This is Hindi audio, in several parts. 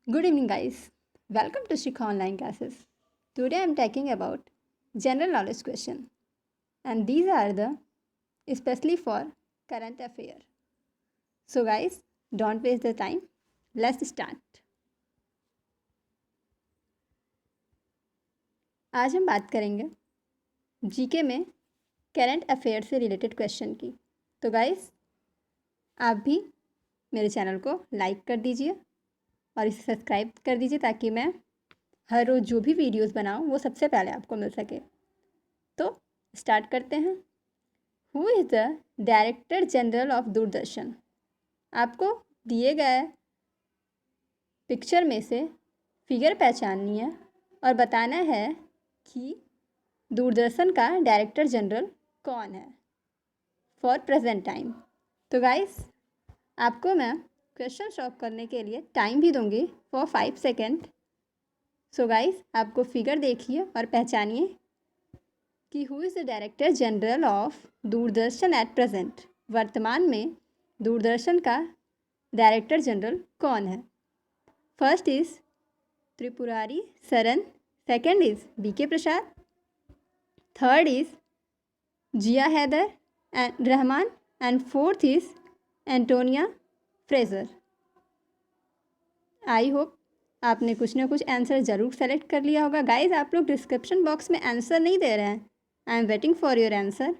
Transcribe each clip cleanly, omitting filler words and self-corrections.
Good evening, guys. Welcome to Shikha Online Classes. Today I am talking about general knowledge question, and these are the especially for current affair. So, guys, don't waste the time. Let's start. आज हम बात करेंगे जीके में करंट अफेयर से रिलेटेड क्वेश्चन की। तो गाइस, आप भी मेरे चैनल को लाइक कर दीजिए और इसे सब्सक्राइब कर दीजिए ताकि मैं हर रोज़ जो भी वीडियोस बनाऊँ वो सबसे पहले आपको मिल सके। तो स्टार्ट करते हैं। Who is the director general of Doordarshan? आपको दिए गए पिक्चर में से फिगर पहचाननी है और बताना है कि दूरदर्शन का डायरेक्टर जनरल कौन है फॉर प्रेजेंट टाइम। तो गाइस, आपको मैं क्वेश्चन सॉल्व करने के लिए टाइम भी दूंगी फॉर 5 सेकेंड। सो गाइस, आपको फिगर देखिए और पहचानिए कि who is the director general of Doordarshan at present. वर्तमान में दूरदर्शन का डायरेक्टर जनरल कौन है? First is Tripurari Saran, second is B K Prasad, third is Zia Haider and Rahman and fourth is Antonia Fraser. I hope आपने कुछ ना कुछ आंसर ज़रूर सेलेक्ट कर लिया होगा। गाइज, आप लोग डिस्क्रिप्शन बॉक्स में आंसर नहीं दे रहे हैं। I am waiting for your answer.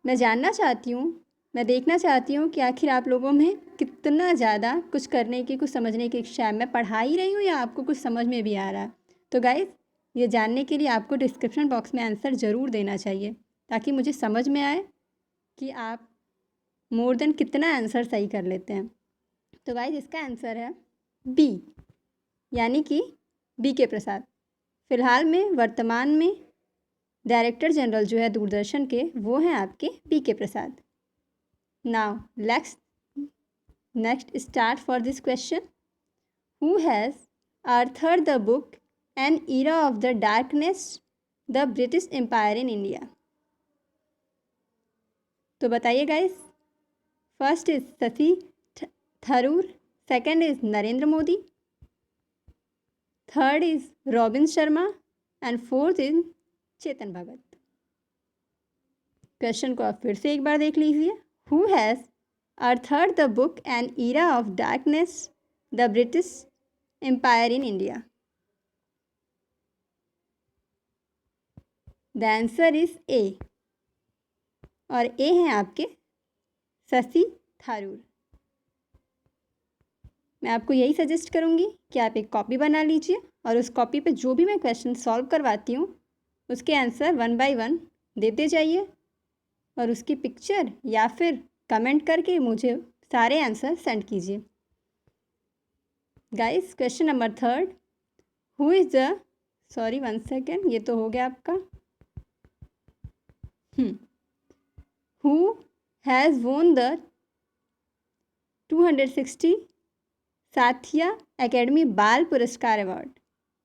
मैं जानना चाहती हूँ, मैं देखना चाहती हूँ कि आखिर आप लोगों में कितना ज़्यादा कुछ करने की, कुछ समझने की इच्छा है। मैं पढ़ा ही रही हूँ या आपको कुछ समझ में भी आ रहा है? तो गाइज, ये जानने के लिए आपको डिस्क्रिप्शन बॉक्स में आंसर ज़रूर देना चाहिए ताकि मुझे समझ में आए कि आप मोर देन कितना आंसर सही कर लेते हैं। तो गाइज, इसका आंसर है बी, यानी कि बीके प्रसाद। फ़िलहाल में वर्तमान में डायरेक्टर जनरल जो है दूरदर्शन के, वो हैं आपके BK Prasad. Now next start for this question. Who has author the book an era of the darkness the British empire in India? तो बताइए guys. First is Shashi Tharoor, second is Narendra Modi, third is Robin Sharma and fourth is Chetan Bhagat. Question को आप फिर से एक बार देख लीजिए। Who has authored the book an era of darkness the British empire in India? The answer is a, और ए हैं आपके शशि थारूर। मैं आपको यही सजेस्ट करूँगी कि आप एक कॉपी बना लीजिए और उस कॉपी पे जो भी मैं क्वेश्चन सॉल्व करवाती हूँ उसके आंसर 1 बाय 1 देते जाइए और उसकी पिक्चर या फिर कमेंट करके मुझे सारे आंसर सेंड कीजिए। Guys, question number third. Who is the, sorry 1 second, ये तो हो गया आपका। Who has won the 260 Saathiya Akademi Bal Puraskar award?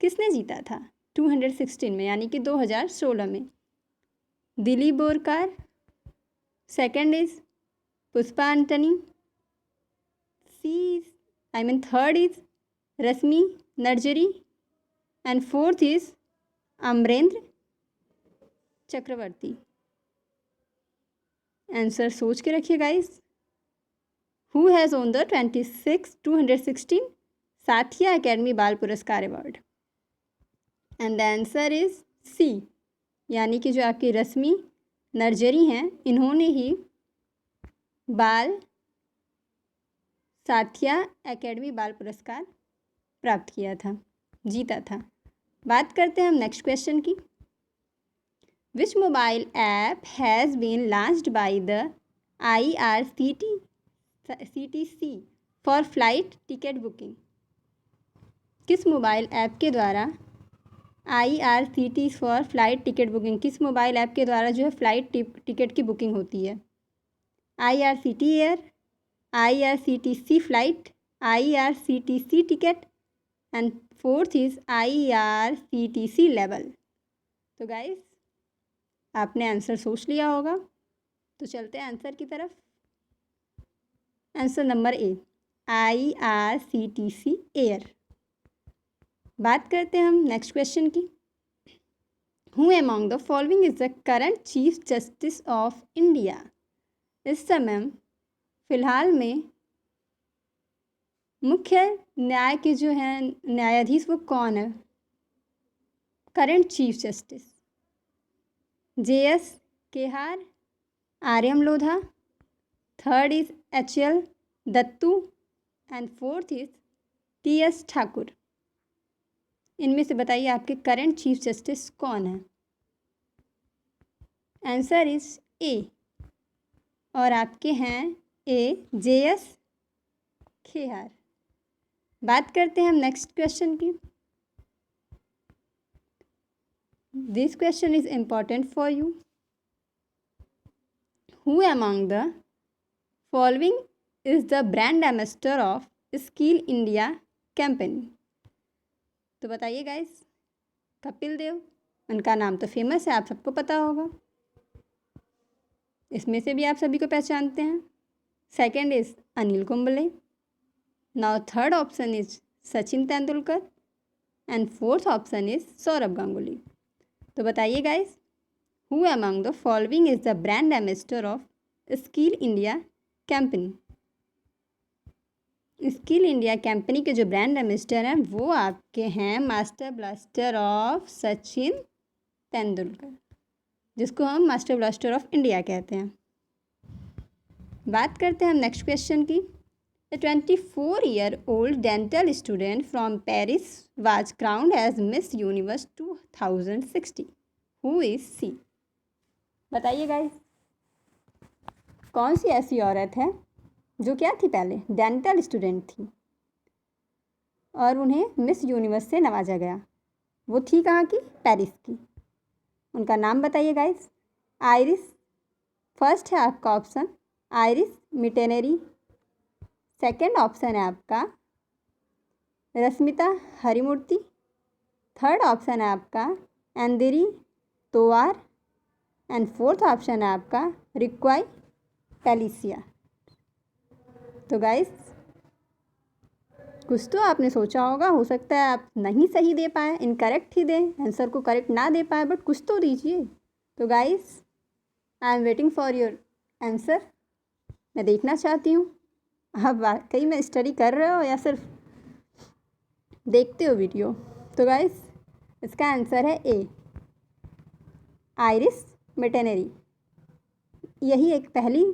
किसने जीता था 216 में, यानी कि 2016 में? Dilip Borkar, second is Pushpa Antony, third is Rashmi Narzary and fourth is Amarendra Chakravarti. Answer सोच के रखिए guys. Who has won the 216 Sahitya Akademi Bal Puraskar award? And the answer is C, यानी कि जो आपकी रश्मि नर्जरी हैं, इन्होंने ही बाल साथिया एकेडमी बाल पुरस्कार प्राप्त किया था, जीता था। बात करते हैं हम नेक्स्ट क्वेश्चन की। Which mobile app has been launched by the IRCTC for flight ticket booking? किस मोबाइल ऐप के द्वारा IRCTC for flight ticket booking, किस मोबाइल ऐप के द्वारा जो है फ्लाइट टिकट की बुकिंग होती है? IRCT air, IRCTC flight, IRCTC ticket and fourth is IRCTC level. तो गाइस, आपने आंसर सोच लिया होगा, तो चलते हैं आंसर की तरफ। Answer number A, IRCTC air. बात करते हैं हम नेक्स्ट क्वेश्चन की। Who among the following is the current chief justice of India. इस समय फिलहाल में मुख्य न्याय के जो हैं न्यायाधीश वो कौन है? Current chief justice JS केहार, RM Lodha, third is HL Dattu and fourth is TS Thakur. इनमें से बताइए आपके करंट चीफ जस्टिस कौन है? आंसर इज A और आपके हैं A JS खेहार। बात करते हैं हम नेक्स्ट क्वेश्चन की। This question is important for you. Who among the following is the brand ambassador of skill India campaign. तो बताइए गाइस, कपिल देव, उनका नाम तो फेमस है, आप सबको पता होगा। इसमें से भी आप सभी को पहचानते हैं। Second is Anil Kumble. Now third option is Sachin Tendulkar and fourth option is Saurabh Ganguly. तो बताइए guys, who among the following is the brand ambassador of skill India campaign. Skill India company के जो ब्रांड एम्बेसडर हैं वो आपके हैं master blaster of Sachin Tendulkar, जिसको हम मास्टर ब्लास्टर ऑफ इंडिया कहते हैं। बात करते हैं हम नेक्स्ट क्वेश्चन की। A 24-year-old dental student from Paris was crowned as Miss Universe 2060. Who is she? बताइए गाइस, कौन सी ऐसी औरत है जो क्या थी? पहले डेंटल स्टूडेंट थी और उन्हें मिस यूनिवर्स से नवाजा गया। वो थी कहाँ की? पेरिस की। उनका नाम बताइए गाइस। आइरिस, फर्स्ट है आपका ऑप्शन आइरिस मिटेनेरी। सेकंड ऑप्शन है आपका रश्मिता हरिमूर्ति। थर्ड ऑप्शन है आपका अंधेरी तोवार एंड फोर्थ ऑप्शन है आपका रिक्वाई पेलिसिया। तो गाइस, कुछ तो आपने सोचा होगा, हो सकता है आप नहीं सही दे पाए, इनकरेक्ट ही दें, आंसर को करेक्ट ना दे पाए, बट कुछ तो दीजिए। तो guys, I am waiting for your answer. मैं देखना चाहती हूँ आप वाकई में स्टडी कर रहे हो या सिर्फ देखते हो वीडियो। तो गाइस, इसका आंसर है ए, आइरिस मिटेनेरी। यही एक पहली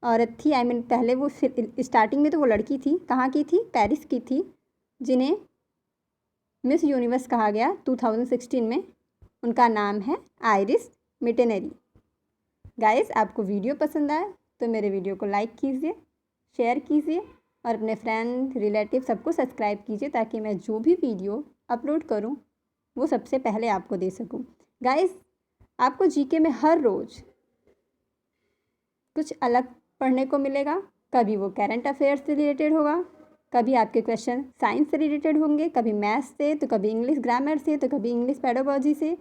औरत थी, आई मीन पहले वो स्टार्टिंग में तो वो लड़की थी, कहाँ की थी? पेरिस की थी, जिन्हें मिस यूनिवर्स कहा गया 2016 में। उनका नाम है आइरिस मिटेनेरी। गाइस, आपको वीडियो पसंद आए तो मेरे वीडियो को लाइक कीजिए, शेयर कीजिए और अपने फ्रेंड रिलेटिव सबको सब्सक्राइब कीजिए, ताकि मैं जो भी वीडियो अपलोड करूं वो सबसे पहले आपको दे सकूं। गाइस, आपको जीके में हर रोज़ कुछ अलग पढ़ने को मिलेगा। कभी वो करंट अफेयर्स से रिलेटेड होगा, कभी आपके क्वेश्चन साइंस से रिलेटेड होंगे, कभी मैथ्स से, तो कभी इंग्लिश ग्रामर से, तो कभी इंग्लिश पेडागोजी से।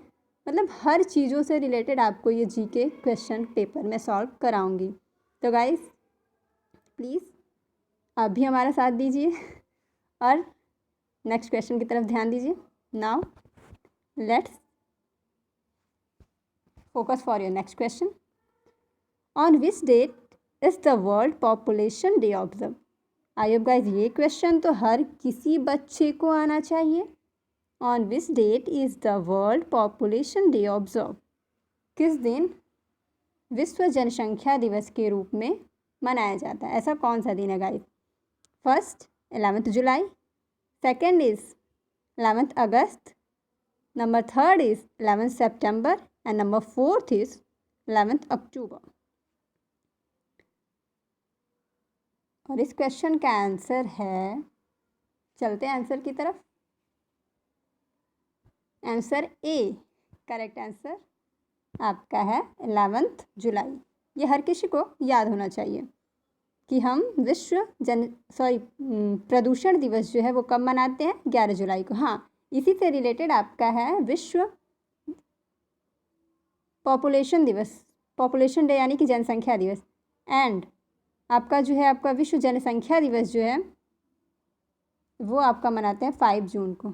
मतलब हर चीज़ों से रिलेटेड आपको ये जीके क्वेश्चन पेपर में सॉल्व कराऊंगी। तो गाइस, प्लीज़ आप भी हमारा साथ दीजिए और नेक्स्ट क्वेश्चन की तरफ ध्यान दीजिए। Now let's focus for your next question. On which that is the world population day observe. I hope guys ये क्वेश्चन तो हर किसी बच्चे को आना चाहिए। On which that is the world population day observe. किस दिन विश्व जनसंख्या दिवस के रूप में मनाया जाता है? ऐसा कौन सा दिन है guys? First 11 July, second is 11 August, number third is 11 September and number fourth is 11 अक्टूबर। और इस क्वेश्चन का आंसर है, चलते हैं आंसर की तरफ। आंसर ए, करेक्ट आंसर आपका है 11 जुलाई। ये हर किसी को याद होना चाहिए कि हम प्रदूषण दिवस जो है वो कब मनाते हैं? 11 जुलाई को। हाँ, इसी से रिलेटेड आपका है विश्व पॉपुलेशन दिवस, पॉपुलेशन डे यानी कि जनसंख्या दिवस। एंड आपका जो है आपका विश्व जनसंख्या दिवस जो है वो आपका मनाते हैं 5 जून को,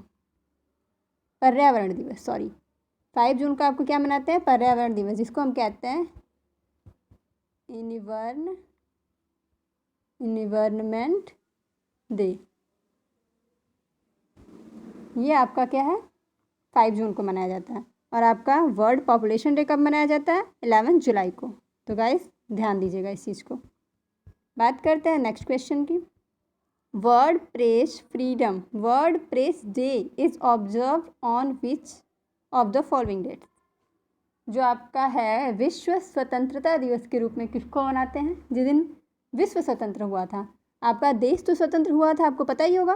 पर्यावरण दिवस, सॉरी 5 जून को आपको क्या मनाते हैं, पर्यावरण दिवस, जिसको हम कहते हैं इन्वायरमेंट डे। ये आपका क्या है, 5 जून को मनाया जाता है। और आपका वर्ल्ड पॉपुलेशन डे कब मनाया जाता है, 11 जुलाई को। तो गाइस ध्यान दीजिएगा इस चीज़ को। बात करते हैं नेक्स्ट क्वेश्चन की। World press freedom, world press day is observe on which of the following dates. जो आपका है विश्व स्वतंत्रता दिवस के रूप में किसको मनाते हैं, जिस दिन विश्व स्वतंत्र हुआ था। आपका देश तो स्वतंत्र हुआ था, आपको पता ही होगा,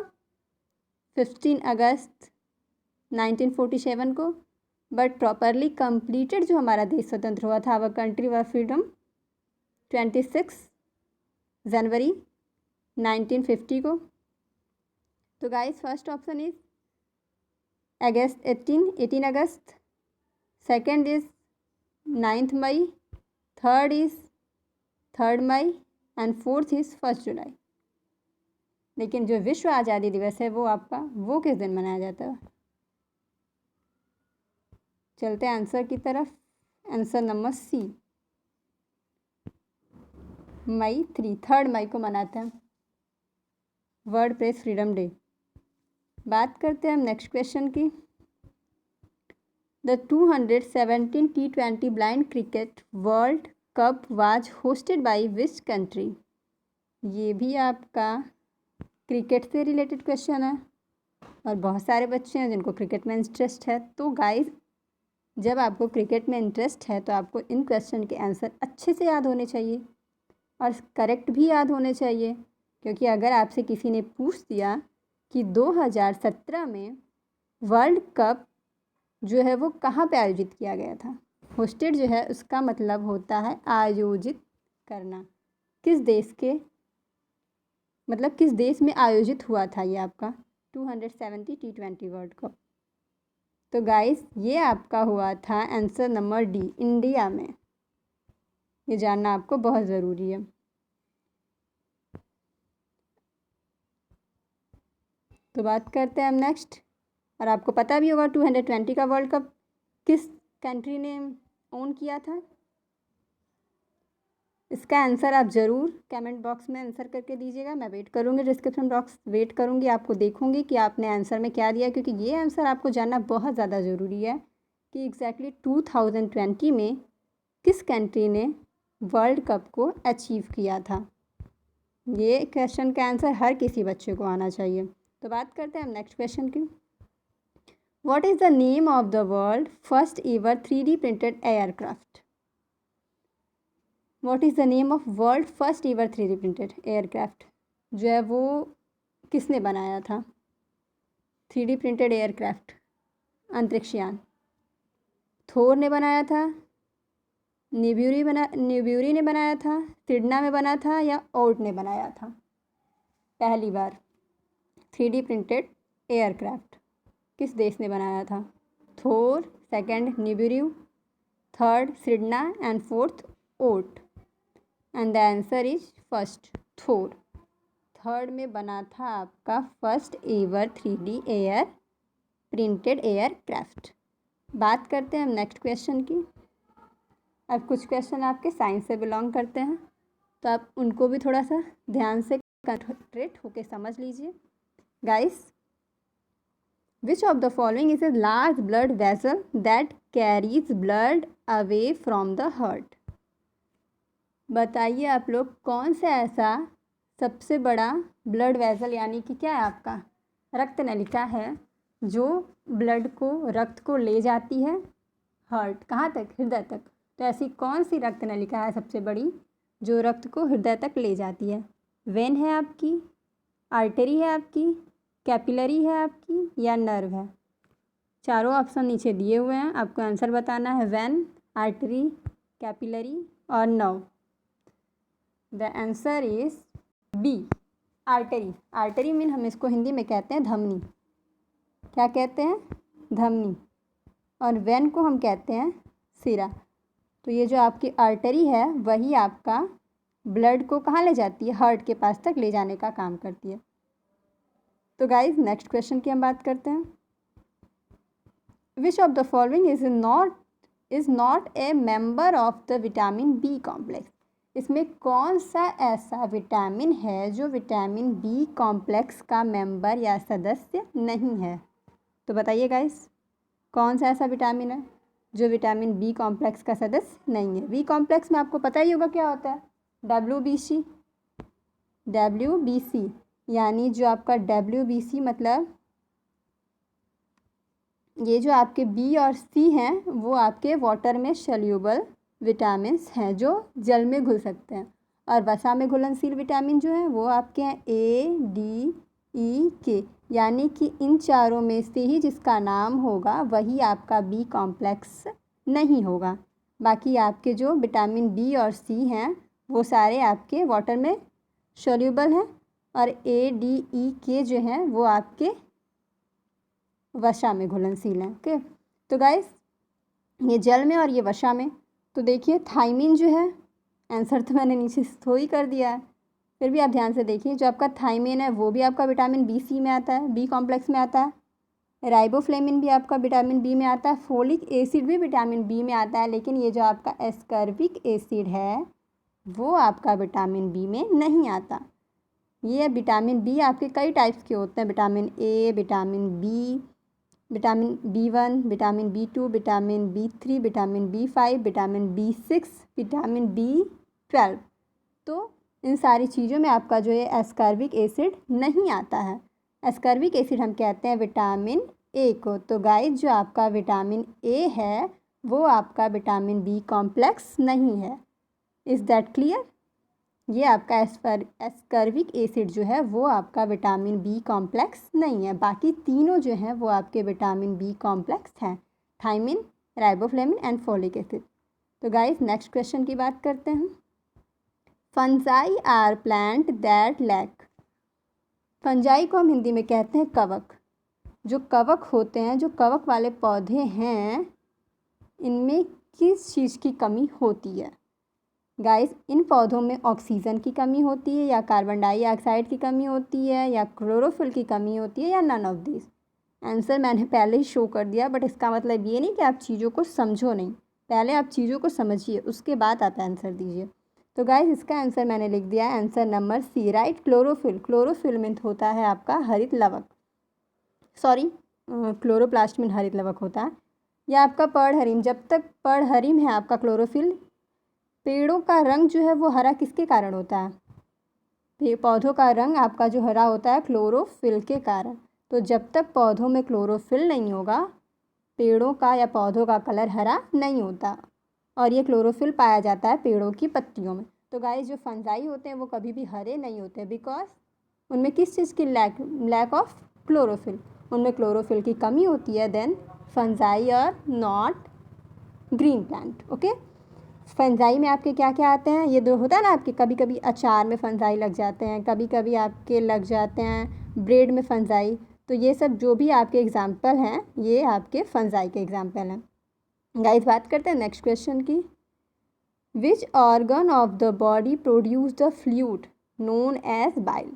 15 अगस्त 1947 को, बट प्रॉपरली कंप्लीटेड जो हमारा देश स्वतंत्र हुआ था, आवर कंट्री वर फ्रीडम, 26 जनवरी 1950 को। तो guys first option is August 18 August, second is 9 May, third is 3 May and fourth is 1 July. लेकिन जो विश्व आज़ादी दिवस है वो आपका वो किस दिन मनाया जाता है। चलते हैं आंसर की तरफ। आंसर नंबर सी, मई 3 मई को मनाते हैं वर्ल्ड प्रेस फ्रीडम डे। बात करते हैं हम नेक्स्ट क्वेश्चन की। The 217 T20 blind cricket world cup was hosted by which country. ये भी आपका क्रिकेट से रिलेटेड क्वेश्चन है और बहुत सारे बच्चे हैं जिनको क्रिकेट में इंटरेस्ट है। तो गाइस जब आपको क्रिकेट में इंटरेस्ट है तो आपको इन क्वेश्चन के आंसर अच्छे से याद होने चाहिए और करेक्ट भी याद होने चाहिए, क्योंकि अगर आपसे किसी ने पूछ दिया कि 2017 में वर्ल्ड कप जो है वो कहाँ पे आयोजित किया गया था, होस्टेड जो है उसका मतलब होता है आयोजित करना, किस देश के, मतलब किस देश में आयोजित हुआ था ये आपका 270 T20 वर्ल्ड कप। तो गाइस ये आपका हुआ था आंसर नंबर डी, इंडिया में। ये जानना आपको बहुत ज़रूरी है। तो बात करते हैं हम नेक्स्ट। और आपको पता भी होगा 220 का वर्ल्ड कप किस कंट्री ने ओन किया था। इसका आंसर आप ज़रूर कमेंट बॉक्स में आंसर करके दीजिएगा। मैं वेट करूँगी, डिस्क्रिप्शन बॉक्स वेट करूँगी, आपको देखूँगी कि आपने आंसर में क्या दिया, क्योंकि ये आंसर आपको जानना बहुत ज़्यादा ज़रूरी है कि एग्जैक्टली 2020 में किस कंट्री ने वर्ल्ड कप को अचीव किया था। ये क्वेश्चन का आंसर हर किसी बच्चे को आना चाहिए। तो बात करते हैं हम नेक्स्ट क्वेश्चन की। What is the name of the world first ever 3D printed aircraft. What is the name of world first ever 3D printed aircraft, जो है वो किसने बनाया था 3D प्रिंटेड एयरक्राफ्ट, अंतरिक्षयान। थोर ने बनाया था, निब्यूरी ने बनाया था, सिडना में बना था, या ओट ने बनाया था पहली बार 3D प्रिंटेड एयरक्राफ्ट किस देश ने बनाया था। Thor, second Nibiru, third Sedna and fourth ओट। And the answer is first, Thor. Third में बना था आपका first ever 3D air printed aircraft. बात करते हैं हम नेक्स्ट क्वेश्चन की। अब कुछ क्वेश्चन आपके साइंस से बिलोंग करते हैं, तो आप उनको भी थोड़ा सा ध्यान से कंसंट्रेट होकर समझ लीजिए। Guys, which of the following is a large blood vessel that carries blood away from the heart. बताइए आप लोग कौन सा ऐसा सबसे बड़ा ब्लड वेसल यानी कि क्या है आपका रक्त नलिका है जो ब्लड को, रक्त को ले जाती है हार्ट, कहाँ तक, हृदय तक। तो ऐसी कौन सी रक्त नलिका है सबसे बड़ी जो रक्त को हृदय तक ले जाती है। वेन है आपकी, आर्टरी है आपकी, कैपिलरी है आपकी, या नर्व है। चारों ऑप्शन नीचे दिए हुए हैं, आपको आंसर बताना है। वेन, आर्टरी, कैपिलरी और nerve. The answer is B, artery. Artery mean हम इसको हिंदी में कहते हैं धमनी। क्या कहते हैं, धमनी। और वेन को हम कहते हैं सिरा। तो ये जो आपकी आर्टरी है वही आपका ब्लड को कहाँ ले जाती है, हार्ट के पास तक ले जाने का काम करती है। तो गाइज नेक्स्ट क्वेश्चन की हम बात करते हैं। Which of the following is not a member of the vitamin B complex. इसमें कौन सा ऐसा विटामिन है जो विटामिन बी कॉम्प्लेक्स का मेंबर या सदस्य नहीं है? तो बताइए गाइस, कौन सा ऐसा विटामिन है जो विटामिन बी कॉम्प्लेक्स का सदस्य नहीं है? बी कॉम्प्लेक्स में आपको पता ही होगा क्या होता है, WBC यानी जो आपका WBC मतलब ये जो आपके बी और सी हैं वो आपके वाटर में सॉल्यूबल विटामिन्स हैं जो जल में घुल सकते हैं। और वसा में घुलनशील विटामिन जो है वो आपके हैं ADE K, यानी कि इन चारों में से ही जिसका नाम होगा वही आपका बी कॉम्प्लेक्स नहीं होगा। बाकी आपके जो विटामिन बी और सी हैं वो सारे आपके वाटर में सॉल्यूबल हैं और ADE K जो हैं वो आपके वसा में घुलनशील हैं। ओके, तो गाइस ये जल में और ये वसा में। तो देखिए थायमिन जो है, आंसर तो मैंने नीचे थो ही कर दिया है, फिर भी आप ध्यान से देखिए, जो आपका थायमिन है वो भी आपका विटामिन BC में आता है, बी कॉम्प्लेक्स में आता है। राइबोफ्लेविन भी आपका विटामिन बी में आता है। फोलिक एसिड भी विटामिन बी में आता है, लेकिन ये जो आपका एस्कर्बिक एसिड है वो आपका विटामिन बी में नहीं आता। ये विटामिन बी आपके कई टाइप्स के होते हैं, vitamin A, vitamin B, vitamin B1, vitamin B2, vitamin B3, vitamin B5, vitamin B6, vitamin B12। तो इन सारी चीज़ों में आपका जो है एस्कर्बिक एसिड नहीं आता है। एस्कर्बिक एसिड हम कहते हैं विटामिन A को। तो गाइस जो आपका विटामिन A है वो आपका विटामिन बी कॉम्प्लेक्स नहीं है। Is that clear? ये आपका एस्कर्बिक एसिड जो है वो आपका विटामिन बी कॉम्प्लेक्स नहीं है। बाकी तीनों जो हैं वो आपके विटामिन बी कॉम्प्लेक्स हैं, thiamine, riboflavin and folic acid. तो गाइस नेक्स्ट क्वेश्चन की बात करते हैं। Fungi are plant that lack. Fungi को हम हिंदी में कहते हैं कवक। जो कवक होते हैं, जो कवक वाले पौधे हैं, इनमें किस चीज़ की कमी होती है? गाइस इन पौधों में ऑक्सीजन की कमी होती है या कार्बन डाइऑक्साइड की कमी होती है या क्लोरोफिल की कमी होती है या नन ऑफ दिस। आंसर मैंने पहले ही शो कर दिया, बट इसका मतलब ये नहीं कि आप चीज़ों को समझो नहीं, पहले आप चीज़ों को समझिए उसके बाद आप आंसर दीजिए। तो गाइस इसका आंसर मैंने लिख दिया है, answer number C, right, chlorophyll. Chlorophyll में होता है आपका हरित लवक, सॉरी क्लोरोप्लास्ट में हरित लवक होता है। या आपका पर्णहरिम, जब तक पर्णहरिम है आपका क्लोरोफिल। पेड़ों का रंग जो है वो हरा किसके कारण होता है? पौधों का रंग आपका जो हरा होता है क्लोरोफिल के कारण। तो जब तक पौधों में क्लोरोफिल नहीं होगा, पेड़ों का या पौधों का कलर हरा नहीं होता। और ये क्लोरोफिल पाया जाता है पेड़ों की पत्तियों में। तो गाइस जो फंजाई होते हैं वो कभी भी हरे नहीं होते, बिकॉज उनमें किस चीज़ की लैक ऑफ क्लोरोफिल, उनमें क्लोरोफिल की कमी होती है। Then fungi are not green plant. Okay, fungi में आपके क्या क्या आते हैं? ये दो होता है ना, आपके कभी कभी अचार में फंजाई लग जाते हैं, कभी कभी आपके लग जाते हैं ब्रेड में फंजाई। तो ये सब जो भी आपके एग्जाम्पल हैं ये आपके फंजाई के एग्जाम्पल हैं। गाइस बात करते हैं नेक्स्ट क्वेश्चन की। Which organ of the body produce the fluid known as bile.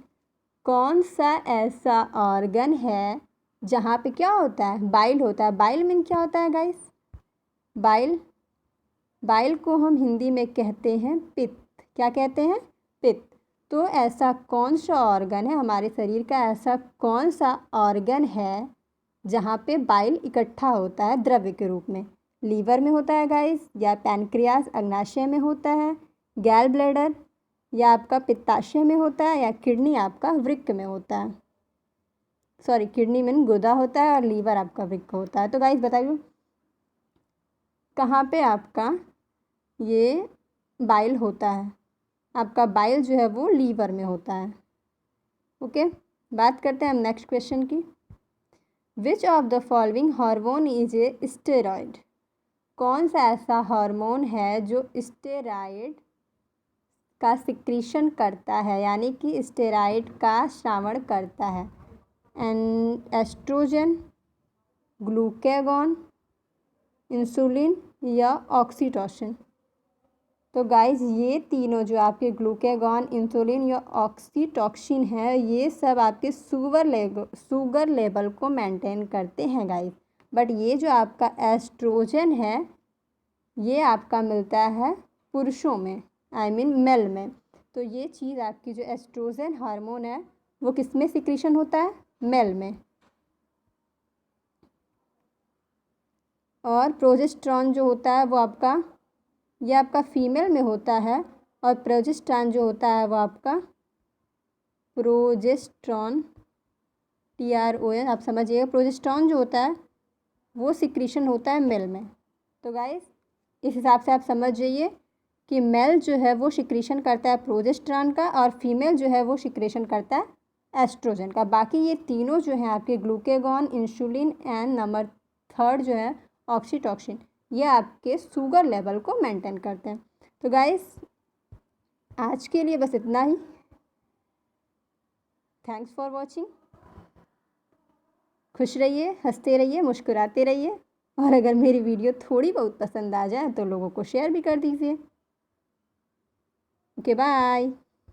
कौन सा ऐसा ऑर्गन है जहाँ पे क्या होता है? बाइल होता है। बाइल मीन क्या होता है गाइस? बाइल को हम हिंदी में कहते हैं पित्त। क्या कहते हैं? पित्त। तो ऐसा कौन सा ऑर्गन है हमारे शरीर का, ऐसा कौन सा ऑर्गन है जहाँ पे बाइल इकट्ठा होता है द्रव्य के रूप में? लीवर में होता है गाइस, या पैनक्रियास अग्नाशय में होता है, गैल ब्लैडर, या आपका पित्ताशय में होता है, या किडनी आपका वृक्क में होता है। सॉरी, किडनी में गुदा होता है और लीवर आपका वृक्क होता है। तो गाइस बताइए कहाँ पे आपका ये बाइल होता है? आपका बाइल जो है वो लीवर में होता है। ओके, बात करते हैं हम नेक्स्ट क्वेश्चन की। विच of the following hormone is a steroid. कौन सा ऐसा हार्मोन है जो स्टेरॉइड का सिक्रीशन करता है, यानी कि स्टेरॉइड का श्रावण करता है? एस्ट्रोजन, ग्लूकेगॉन, इंसुलिन या ऑक्सीटोसिन। तो गाइस ये तीनों जो आपके ग्लूकागॉन, इंसुलिन या ऑक्सीटॉसिन है, ये सब आपके शुगर लेवल को मेंटेन करते हैं गाइस। बट ये जो आपका एस्ट्रोजन है, ये आपका मिलता है पुरुषों में, आई मीन मेल में। तो ये चीज़ आपकी जो एस्ट्रोजन हार्मोन है वो किस में सिक्रीशन होता है? मेल में। और प्रोजेस्टेरॉन जो होता है वो आपका, ये आपका फीमेल में होता है। और प्रोजेस्टेरॉन जो होता है वो आपका प्रोजेस्टेरॉन, TRON, आप समझिएगा, प्रोजेस्टेरॉन जो होता है वो सिक्रीशन होता है मेल में। तो गाइस इस हिसाब से आप समझ जाइए कि मेल जो है वो सिक्रीशन करता है प्रोजेस्टेरॉन का, और फीमेल जो है वो सिक्रीशन करता है एस्ट्रोजन का। बाकी ये तीनों जो हैं आपके glucagon, insulin and number third जो है ऑक्सीटॉसिन, ये आपके शुगर लेवल को मेंटेन करते हैं। तो गाइस आज के लिए बस इतना ही। Thanks for watching. खुश रहिए, हंसते रहिए, मुस्कुराते रहिए। और अगर मेरी वीडियो थोड़ी बहुत पसंद आ जाए तो लोगों को शेयर भी कर दीजिए। Okay bye.